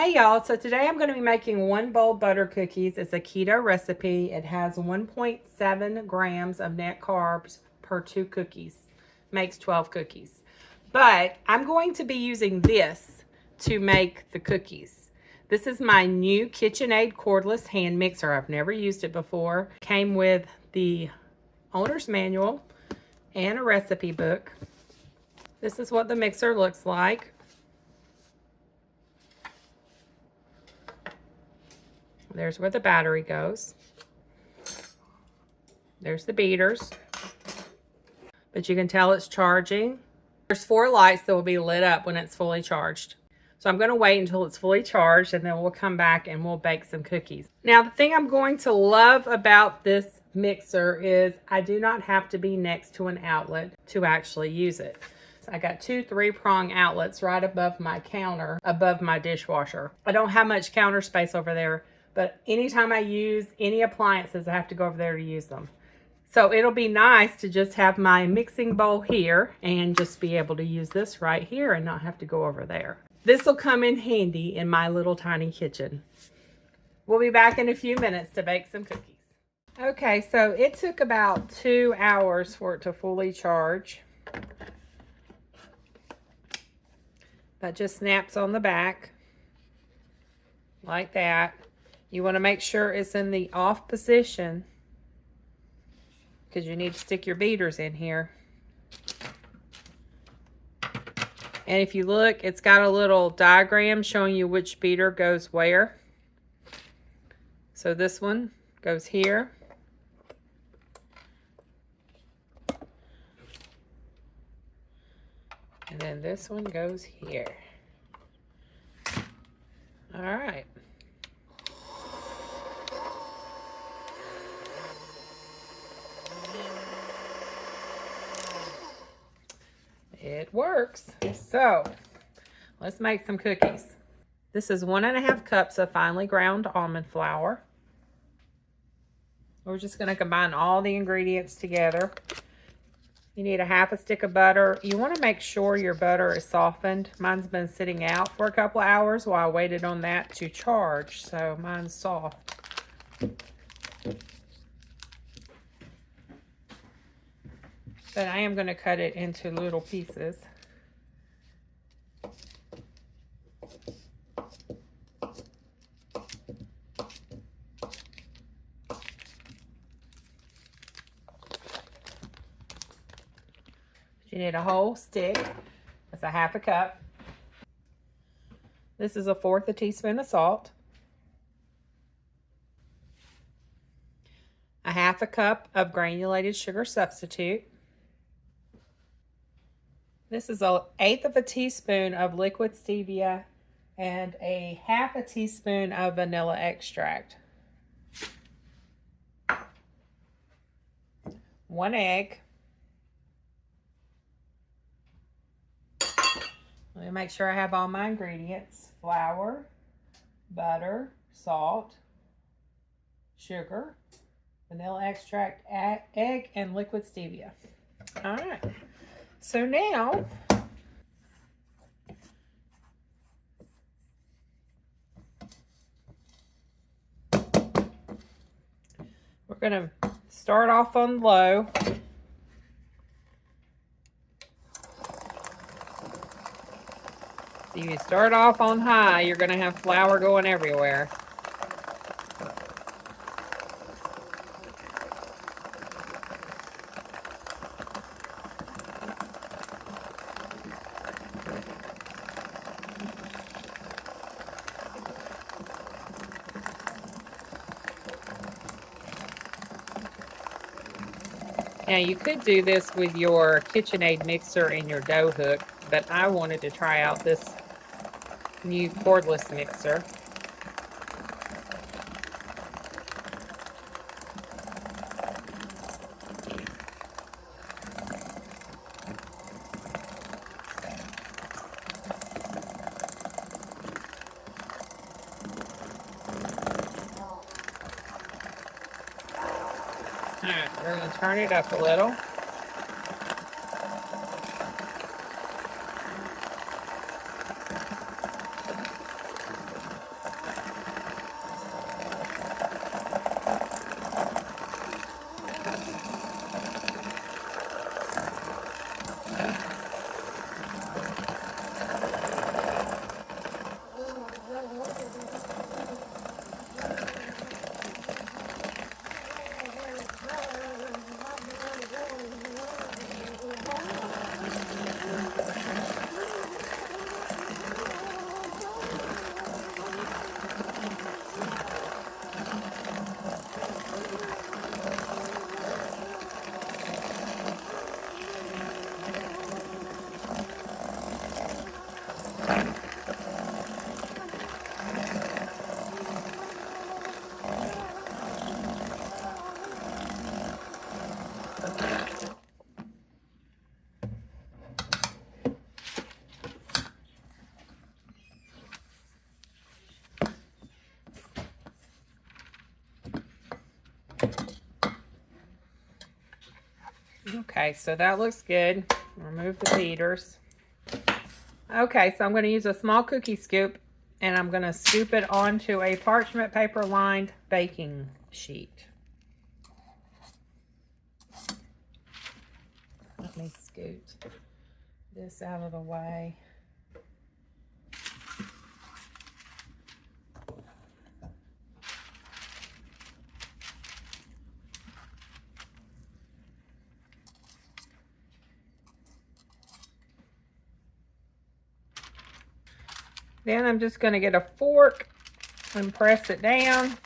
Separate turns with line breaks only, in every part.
Hey y'all, so today I'm going to be making 1 bowl butter cookies. It's a keto recipe. It has 1.7 grams of net carbs per 2 cookies. Makes 12 cookies. But I'm going to be using this to make the cookies. This is my new KitchenAid cordless hand mixer. I've never used it before. Came with the owner's manual and a recipe book. This is what the mixer looks like. There's where the battery goes. There's the beaters. But you can tell it's charging. There's 4 lights that will be lit up when it's fully charged. So I'm going to wait until it's fully charged and then we'll come back and we'll bake some cookies. Now the thing I'm going to love about this mixer is I do not have to be next to an outlet to actually use it. I got 2 3-prong outlets right above my counter, above my dishwasher. I don't have much counter space over there, but anytime I use any appliances, I have to go over there to use them. So it'll be nice to just have my mixing bowl here and just be able to use this right here and not have to go over there. This will come in handy in my little tiny kitchen. We'll be back in a few minutes to bake some cookies. Okay, so it took about 2 hours for it to fully charge. That just snaps on the back like that. You want to make sure it's in the off position because you need to stick your beaters in here. And if you look, it's got a little diagram showing you which beater goes where. So this one goes here. And then this one goes here. All right. It works. So let's make some cookies. This is 1.5 cups of finely ground almond flour. We're just going to combine all the ingredients together. You need a 1/2 stick of butter. You want to make sure your butter is softened. Mine's been sitting out for a couple of hours while I waited on that to charge, so mine's soft. But I am going to cut it into little pieces. You need a whole stick. That's a 1/2 cup. This is 1/4 teaspoon of salt. A 1/2 cup of granulated sugar substitute. This is 1/8 teaspoon of liquid stevia and a 1/2 teaspoon of vanilla extract. 1 egg. Let me make sure I have all my ingredients. Flour, butter, salt, sugar, vanilla extract, egg, and liquid stevia. All right. So now, we're going to start off on low. So you start off on high, you're going to have flour going everywhere. Now you could do this with your KitchenAid mixer and your dough hook, but I wanted to try out this new cordless mixer. All right, we're going to turn it up a little. Okay, so that looks good. Remove the beaters. Okay, so I'm going to use a small cookie scoop, and I'm going to scoop it onto a parchment paper lined baking sheet. Let me scoot this out of the way. Then I'm just going to get a fork and press it down.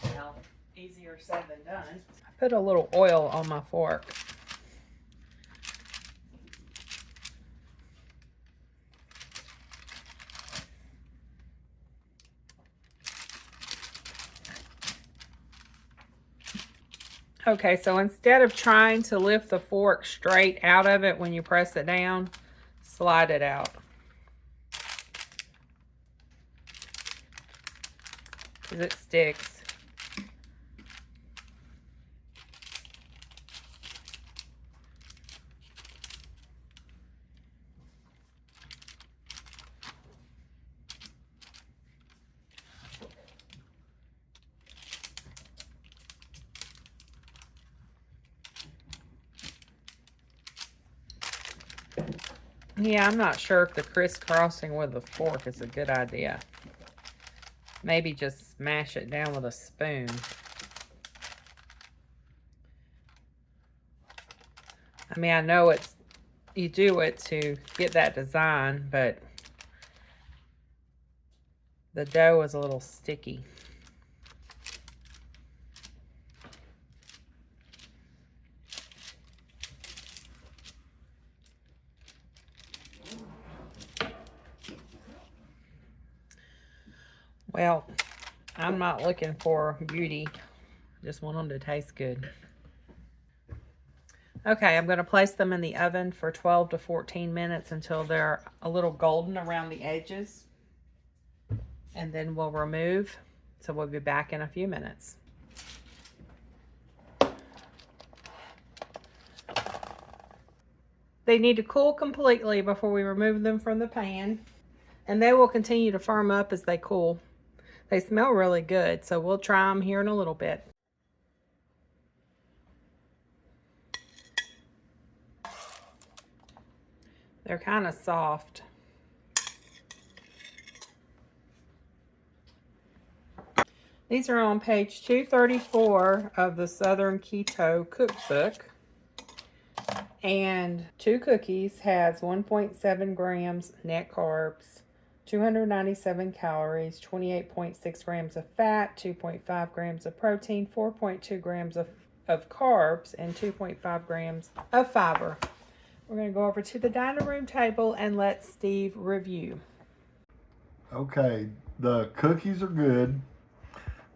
Well, easier said than done. I put a little oil on my fork. Okay, so instead of trying to lift the fork straight out of it when you press it down, slide it out. Because it sticks. Yeah, I'm not sure if the crisscrossing with the fork is a good idea. Maybe just smash it down with a spoon. I mean, I know you do it to get that design, but the dough is a little sticky. Well, I'm not looking for beauty. Just want them to taste good. Okay, I'm going to place them in the oven for 12 to 14 minutes until they're a little golden around the edges. And then we'll remove. So we'll be back in a few minutes. They need to cool completely before we remove them from the pan. And they will continue to firm up as they cool. They smell really good, so we'll try them here in a little bit. They're kind of soft. These are on page 234 of the Southern Keto cookbook. And 2 cookies has 1.7 grams net carbs, 297 calories, 28.6 grams of fat, 2.5 grams of protein, 4.2 grams of carbs, and 2.5 grams of fiber. We're going to go over to the dining room table and let Steve review.
Okay, the cookies are good.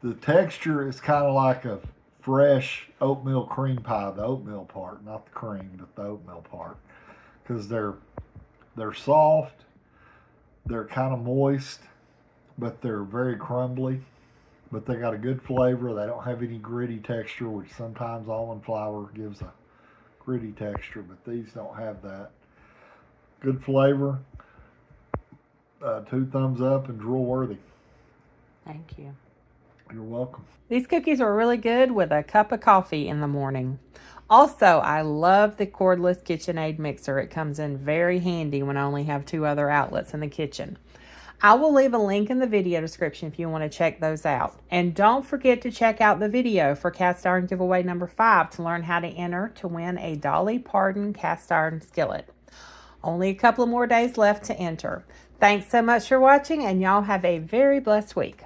The texture is kind of like a fresh oatmeal cream pie, the oatmeal part, not the cream, but the oatmeal part. Because they're soft, they're kind of moist, but they're very crumbly. But they got a good flavor. They don't have any gritty texture, which sometimes almond flour gives a gritty texture, but these don't have that. Good flavor. 2 thumbs up and drool worthy.
Thank you.
You're welcome.
These cookies are really good with a cup of coffee in the morning. Also, I love the Cordless KitchenAid mixer. It comes in very handy when I only have 2 other outlets in the kitchen. I will leave a link in the video description if you want to check those out. And don't forget to check out the video for cast iron giveaway number 5 to learn how to enter to win a Dolly Parton cast iron skillet. Only a couple of more days left to enter. Thanks so much for watching, and y'all have a very blessed week.